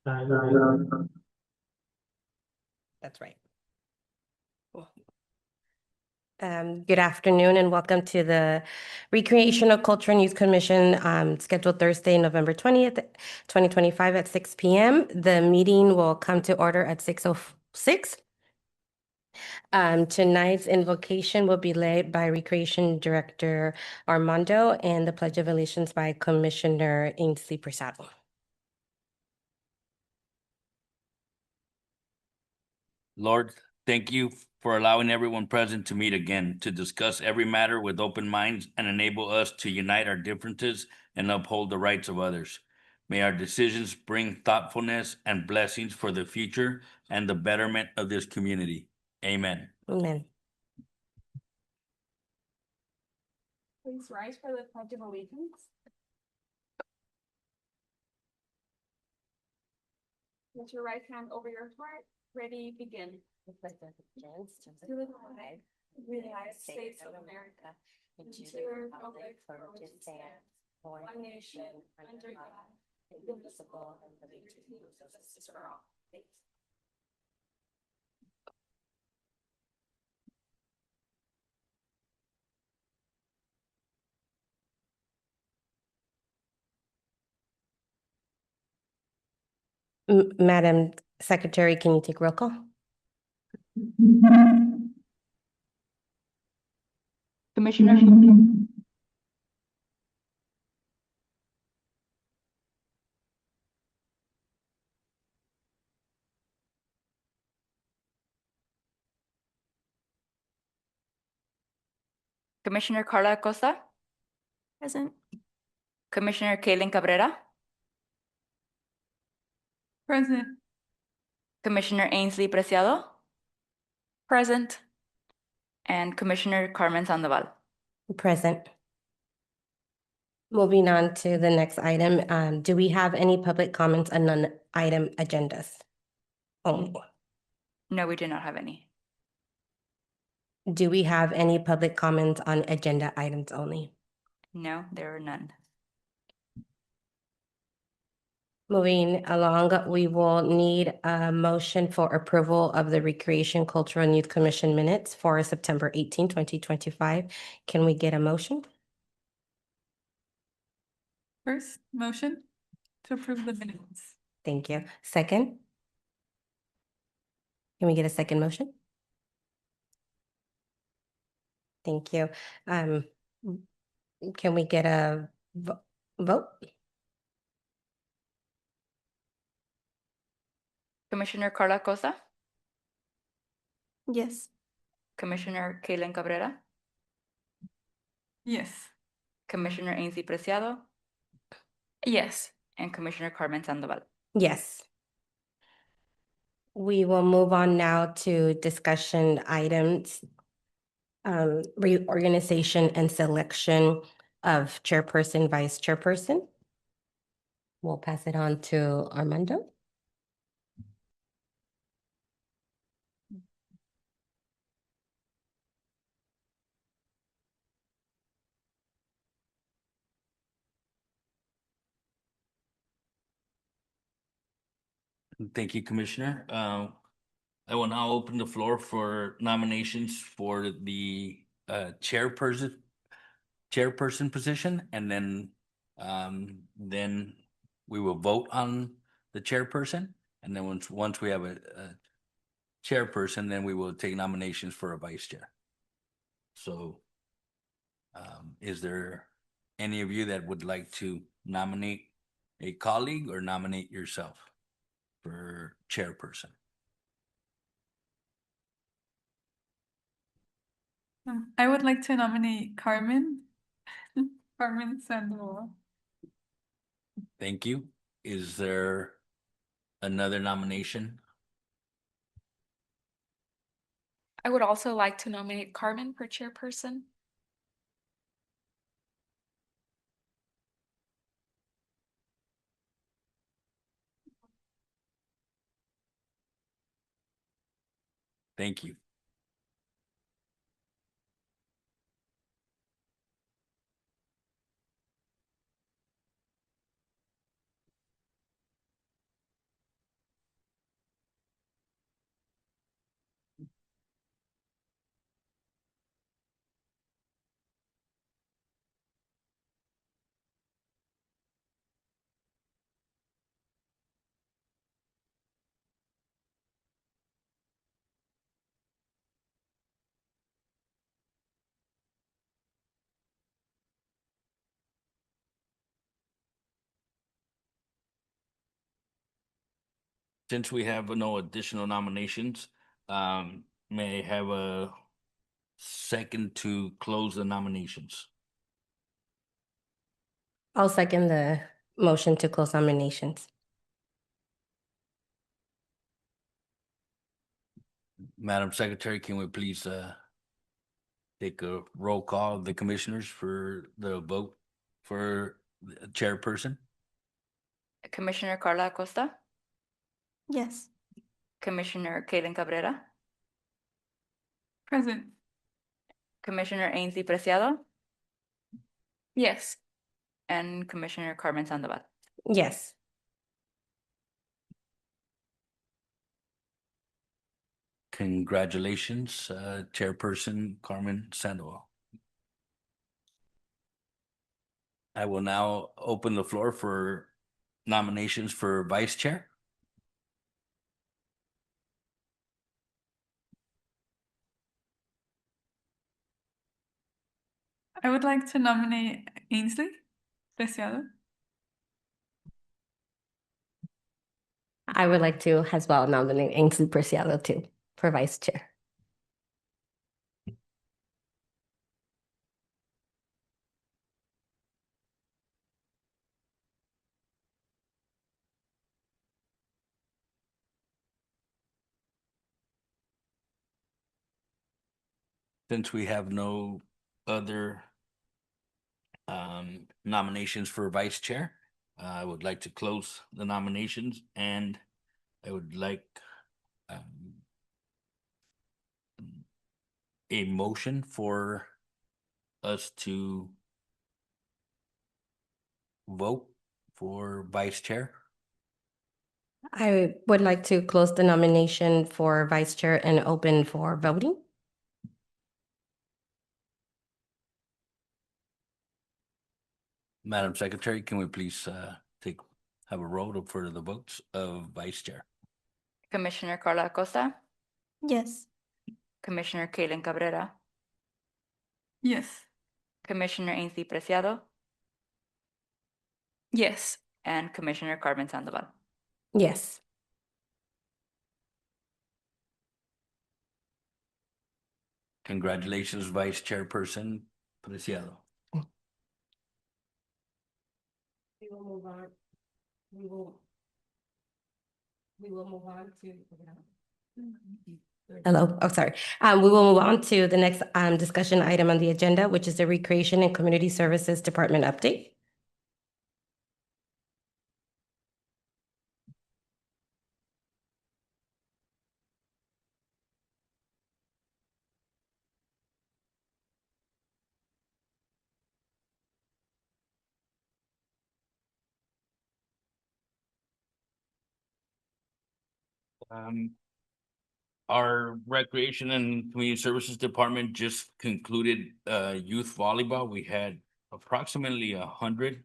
That's right. Good afternoon and welcome to the Recreational Culture and Youth Commission scheduled Thursday, November 20th, 2025 at 6 p.m. The meeting will come to order at 6:06. Tonight's invocation will be led by Recreation Director Armando and the Pledge of Allegiance by Commissioner Ainsley Prasad. Lord, thank you for allowing everyone present to meet again to discuss every matter with open minds and enable us to unite our differences and uphold the rights of others. May our decisions bring thoughtfulness and blessings for the future and the betterment of this community. Amen. Amen. Please rise for the Pledge of Allegiance. Put your right hand over your heart. Ready, begin. The pledge of allegiance to To the flag of the United States of America and to the republic for which it stands, one nation, under God, indivisible, and with justice for all. Thanks. Madam Secretary, can you take roll call? Commissioner Commissioner Carla Acosta, Present. Commissioner Kaylin Cabrera, Present. Commissioner Ainsley Preciado, Present. and Commissioner Carmen Sandoval. Present. Moving on to the next item, do we have any public comments on non-item agendas? Oh, No, we do not have any. do we have any public comments on agenda items only? No, there are none. Moving along, we will need a motion for approval of the Recreation, Cultural and Youth Commission minutes for September 18, 2025. Can we get a motion? First, motion to approve the minutes. Thank you. Second? Can we get a second motion? Thank you. Can we get a vote? Commissioner Carla Acosta, Yes. Commissioner Kaylin Cabrera, Yes. Commissioner Ainsley Preciado, Yes. and Commissioner Carmen Sandoval. Yes. We will move on now to discussion items. Reorganization and selection of chairperson, vice chairperson. We'll pass it on to Armando. Thank you, Commissioner. I will now open the floor for nominations for the chairperson position, and then we will vote on the chairperson, and then once we have a chairperson, then we will take nominations for a vice chair. So, is there any of you that would like to nominate a colleague or nominate yourself for chairperson? I would like to nominate Carmen. Carmen Sandoval. Thank you. Is there another nomination? I would also like to nominate Carmen for chairperson. Thank you. Since we have no additional nominations, may I have a second to close the nominations? I'll second the motion to close nominations. Madam Secretary, can we please take a roll call of the commissioners for the vote for the chairperson? Commissioner Carla Acosta, Yes. Commissioner Kalen Cabrera, Present. Commissioner Ainsley Preciado, Yes. and Commissioner Carmen Sandoval. Yes. Congratulations, Chairperson Carmen Sandoval. I will now open the floor for nominations for vice chair. I would like to nominate Ainsley Preciado. I would like to as well nominate Ainsley Preciado too for vice chair. Since we have no other nominations for vice chair, I would like to close the nominations, and I would like a motion for us to vote for vice chair. I would like to close the nomination for vice chair and open for voting. Madam Secretary, can we please have a roll for the votes of vice chair? Commissioner Carla Acosta, Yes. Commissioner Kalen Cabrera, Yes. Commissioner Ainsley Preciado, Yes. and Commissioner Carmen Sandoval. Yes. Congratulations, Vice Chairperson Preciado. We will move on. We will move on to. Hello, oh, sorry. We will move on to the next discussion item on the agenda, which is the Recreation and Community Services Department update. Our Recreation and Community Services Department just concluded youth volleyball. We had approximately 100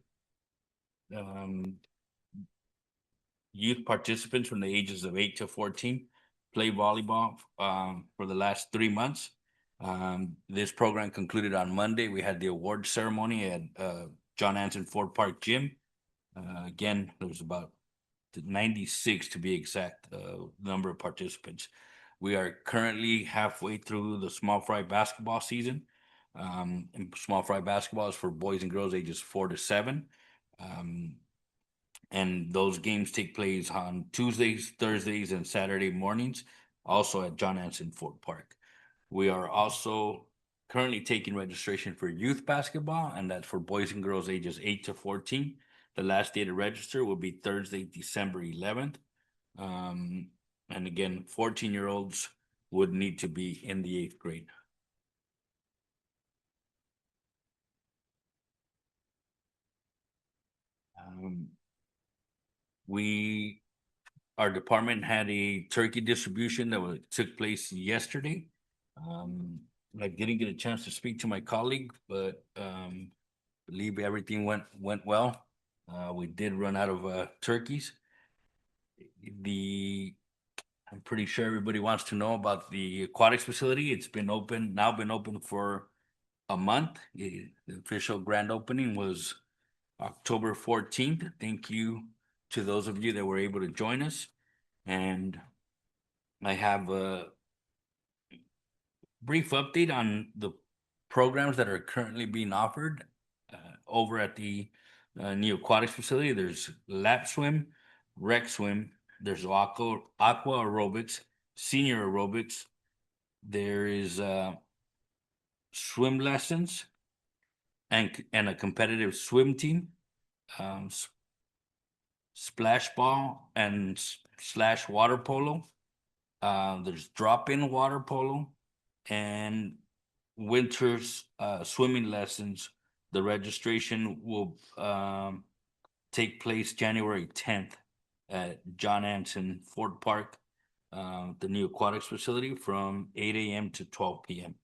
youth participants from the ages of 8 to 14 play volleyball for the last 3 months. This program concluded on Monday. We had the award ceremony at John Anson Ford Park Gym. Again, there was about 96 to be exact number of participants. We are currently halfway through the small fry basketball season. And small fry basketball is for boys and girls ages 4 to 7. And those games take place on Tuesdays, Thursdays, and Saturday mornings, also at John Anson Ford Park. We are also currently taking registration for youth basketball, and that's for boys and girls ages 8 to 14. The last day to register will be Thursday, December 11th. And again, 14-year-olds would need to be in the 8th grade. Our department had a turkey distribution that took place yesterday. I didn't get a chance to speak to my colleague, but believe everything went well. We did run out of turkeys. I'm pretty sure everybody wants to know about the aquatics facility. It's been open for a month. The official grand opening was October 14th. Thank you to those of you that were able to join us. And I have a brief update on the programs that are currently being offered over at the Neo Aquatics facility. There's lap swim, rec swim, there's aqua aerobics, senior aerobics. There is swim lessons and a competitive swim team, um, s- splash ball and slash water polo. There's drop-in water polo and winter's swimming lessons. The registration will take place January 10th at John Anson Fort Park, the new aquatics facility, from 8 a.m. to 12 p.m.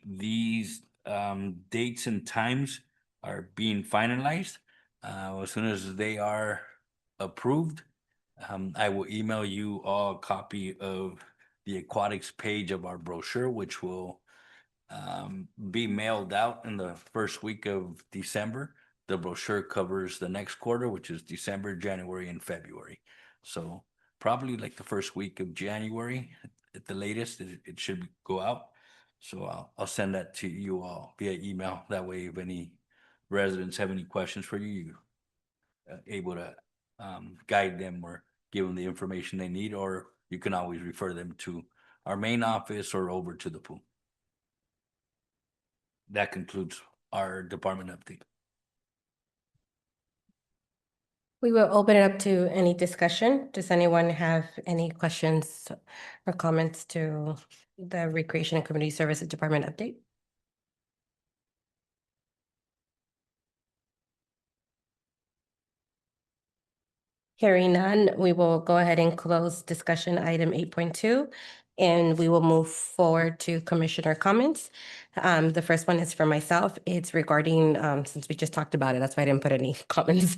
These dates and times are being finalized. As soon as they are approved, I will email you all a copy of the aquatics page of our brochure, which will be mailed out in the first week of December. The brochure covers the next quarter, which is December, January, and February. So probably like the first week of January at the latest, it should go out. So I'll send that to you all via email. That way, if any residents have any questions for you, able to guide them or give them the information they need, or you can always refer them to our main office or over to the pool. That concludes our department update. We will open it up to any discussion. Does anyone have any questions or comments to the Recreation and Community Services Department update? Hearing none, we will go ahead and close discussion item 8.2, and we will move forward to commissioner comments. The first one is for myself. It's regarding, since we just talked about it, that's why I didn't put any comments.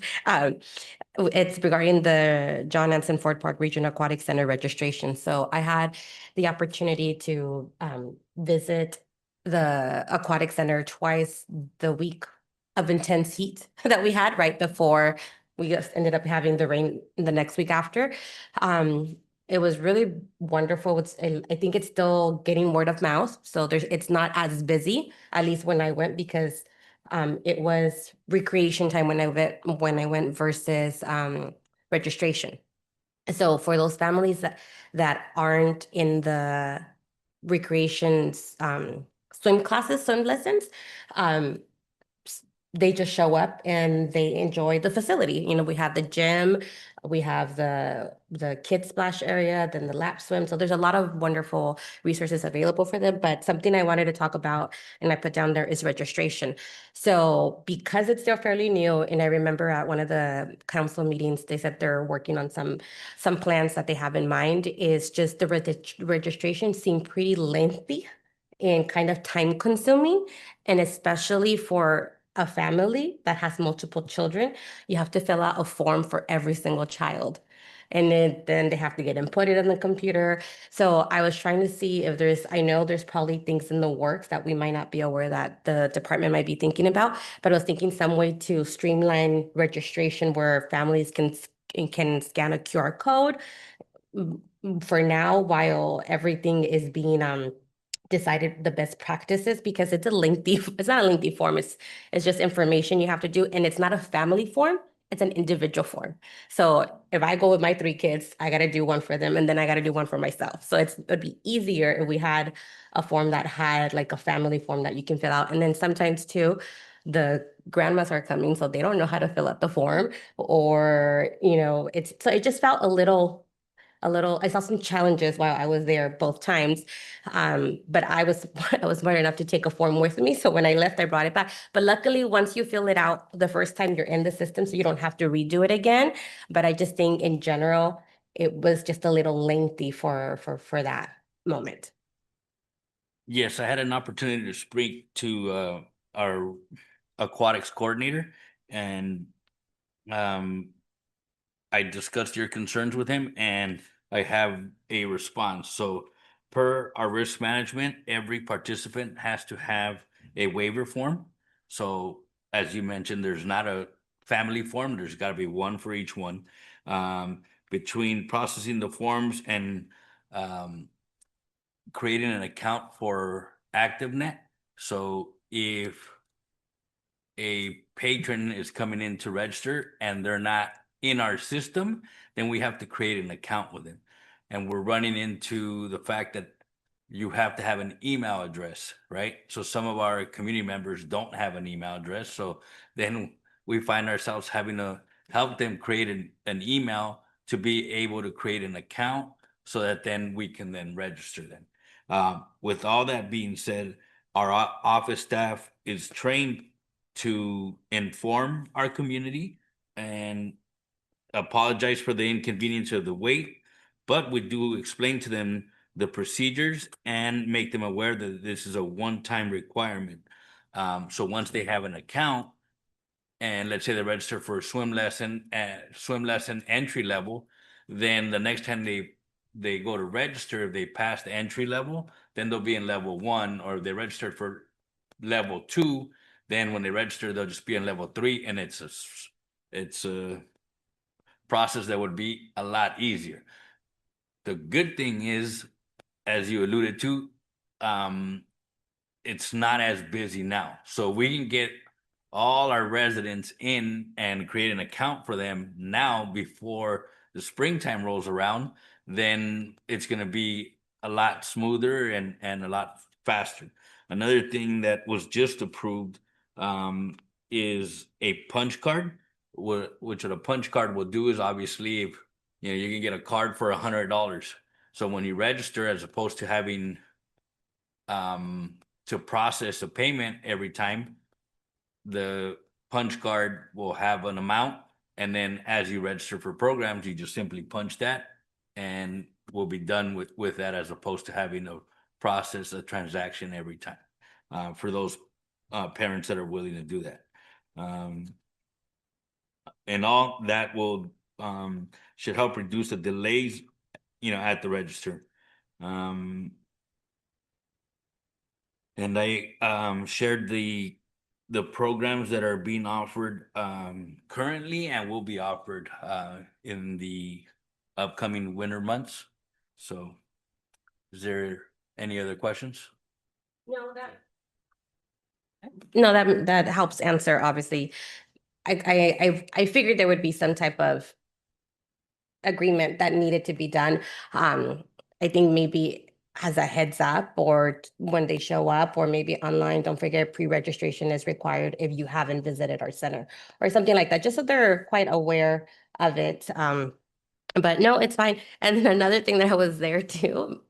It's regarding the John Anson Fort Park Regional Aquatic Center registration. So I had the opportunity to visit the aquatic center twice the week of intense heat that we had right before we just ended up having the rain the next week after. It was really wonderful. I think it's still getting word of mouth. So it's not as busy, at least when I went, because it was recreation time when I went versus registration. So for those families that aren't in the recreations swim lessons, they just show up and they enjoy the facility. You know, we have the gym, we have the kids splash area, then the lap swim. So there's a lot of wonderful resources available for them. But something I wanted to talk about and I put down there is registration. So because it's still fairly new, and I remember at one of the council meetings, they said they're working on some plans that they have in mind, is just the registration seemed pretty lengthy and kind of time consuming. And especially for a family that has multiple children, you have to fill out a form for every single child. And then they have to get inputted on the computer. So I was trying to see if I know there's probably things in the works that we might not be aware that the department might be thinking about, but I was thinking some way to streamline registration where families can scan a QR code for now while everything is being decided the best practices, because it's not a lengthy form. It's just information you have to do, and it's not a family form. It's an individual form. So if I go with my 3 kids, I got to do one for them, and then I got to do one for myself. So it'd be easier if we had a form that had like a family form that you can fill out. And then sometimes too, the grandmas are coming, so they don't know how to fill out the form, or so it just felt a little. I saw some challenges while I was there both times. But I was smart enough to take a form with me. So when I left, I brought it back. But luckily, once you fill it out the first time, you're in the system, so you don't have to redo it again. But I just think in general, it was just a little lengthy for that moment. Yes, I had an opportunity to speak to our aquatics coordinator, and I discussed your concerns with him, and I have a response. So per our risk management, every participant has to have a waiver form. So as you mentioned, there's not a family form. There's got to be one for each one. between processing the forms and creating an account for ActiveNet. So if a patron is coming in to register and they're not in our system, then we have to create an account with them. And we're running into the fact that you have to have an email address, right? So some of our community members don't have an email address. So then we find ourselves having to help them create an email to be able to create an account so that then we can then register them. With all that being said, our office staff is trained to inform our community and apologize for the inconvenience of the wait, but we do explain to them the procedures and make them aware that this is a one-time requirement. So once they have an account, and let's say they register for a swim lesson entry level, then the next time they go to register, if they pass the entry level, then they'll be in level 1, or if they registered for level 2, then when they register, they'll just be in level 3, and it's a process that would be a lot easier. The good thing is, as you alluded to, it's not as busy now. So we can get all our residents in and create an account for them now before the springtime rolls around, then it's going to be a lot smoother and a lot faster. Another thing that was just approved is a punch card, which a punch card will do is obviously, if you can get a card for $100. So when you register, as opposed to having to process a payment every time, the punch card will have an amount, and then as you register for programs, you just simply punch that and we'll be done with that, as opposed to having to process a transaction every time, for those parents that are willing to do that. And all that will should help reduce the delays at the register. And I shared the programs that are being offered currently and will be offered in the upcoming winter months. So is there any other questions? No, that helps answer, obviously. I figured there would be some type of agreement that needed to be done. I think maybe as a heads up, or when they show up, or maybe online, don't forget pre-registration is required if you haven't visited our center or something like that, just so they're quite aware of it. But no, it's fine. And then another thing that I was there too,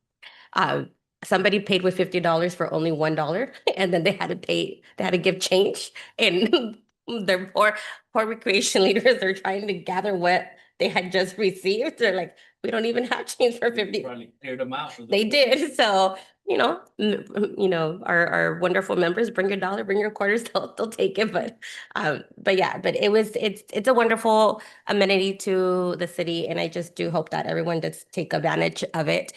somebody paid with $50 for only $1, and then they had to give change, and their poor recreation leaders are trying to gather what they had just received. They're like, we don't even have change for 50. Probably cleared them out. They did. So, our wonderful members, bring your dollar, bring your quarters, they'll take it. But yeah, but it's a wonderful amenity to the city. And I just do hope that everyone does take advantage of it.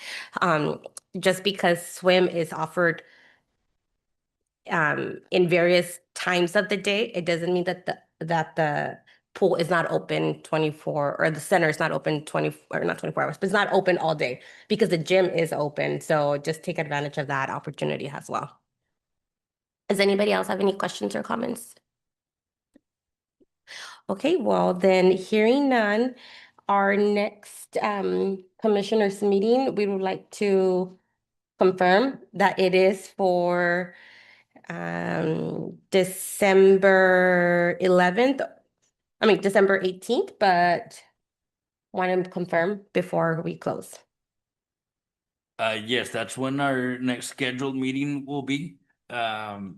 Just because swim is offered in various times of the day, it doesn't mean that the pool is not open 24, or the center is not open 20, or not 24 hours, but it's not open all day, because the gym is open. So just take advantage of that opportunity as well. Does anybody else have any questions or comments? Okay, well then, hearing none, our next commissioners meeting, we would like to confirm that it is for December 18th, but want to confirm before we close. Yes, that's when our next scheduled meeting will be. The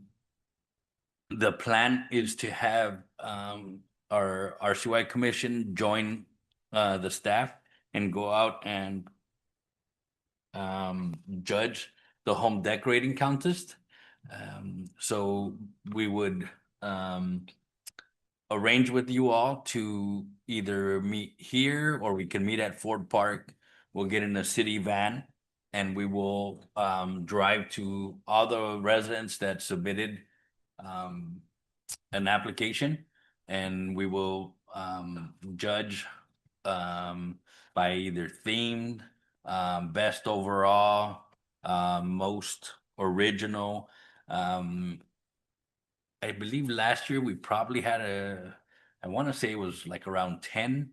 plan is to have our RCY commission join the staff and go out and judge the home decorating contest. So we would arrange with you all to either meet here, or we can meet at Ford Park. We'll get in a city van and we will drive to all the residents that submitted an application, and we will judge by either themed, best overall, most original. I believe last year we probably had I want to say it was like around 10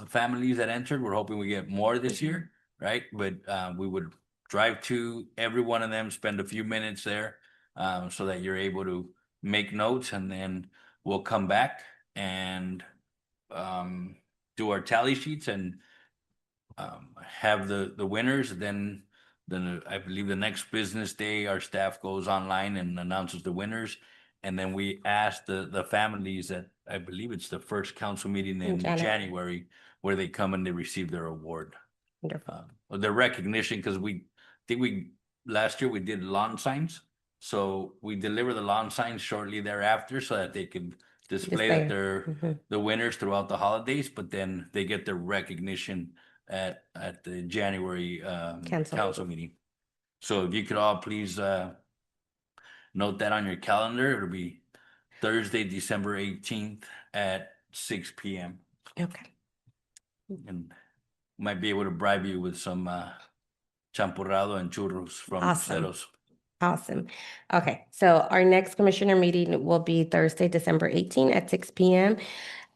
families that entered. We're hoping we get more this year, right? But we would drive to every one of them, spend a few minutes there, so that you're able to make notes, and then we'll come back and do our tally sheets and have the winners. Then I believe the next business day, our staff goes online and announces the winners. And then we ask the families that, I believe it's the first council meeting in January, where they come and they receive their award. Wonderful. Or their recognition, because last year we did lawn signs. So we deliver the lawn signs shortly thereafter so that they can display that they're Mhm. the winners throughout the holidays, but then they get their recognition at the January council meeting. So if you could all please note that on your calendar. It'll be Thursday, December 18th at 6 p.m. Okay. And might be able to bribe you with some champurrado and churros from Awesome. Ceros. Awesome. Okay, so our next commissioner meeting will be Thursday, December 18 at 6 p.m.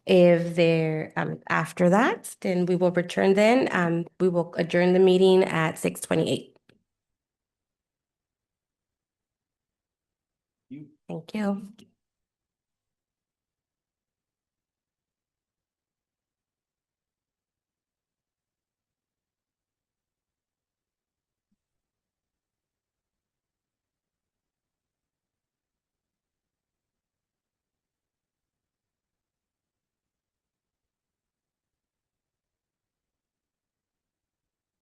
If they're after that, then we will return then. We will adjourn the meeting at 6:28. Thank you.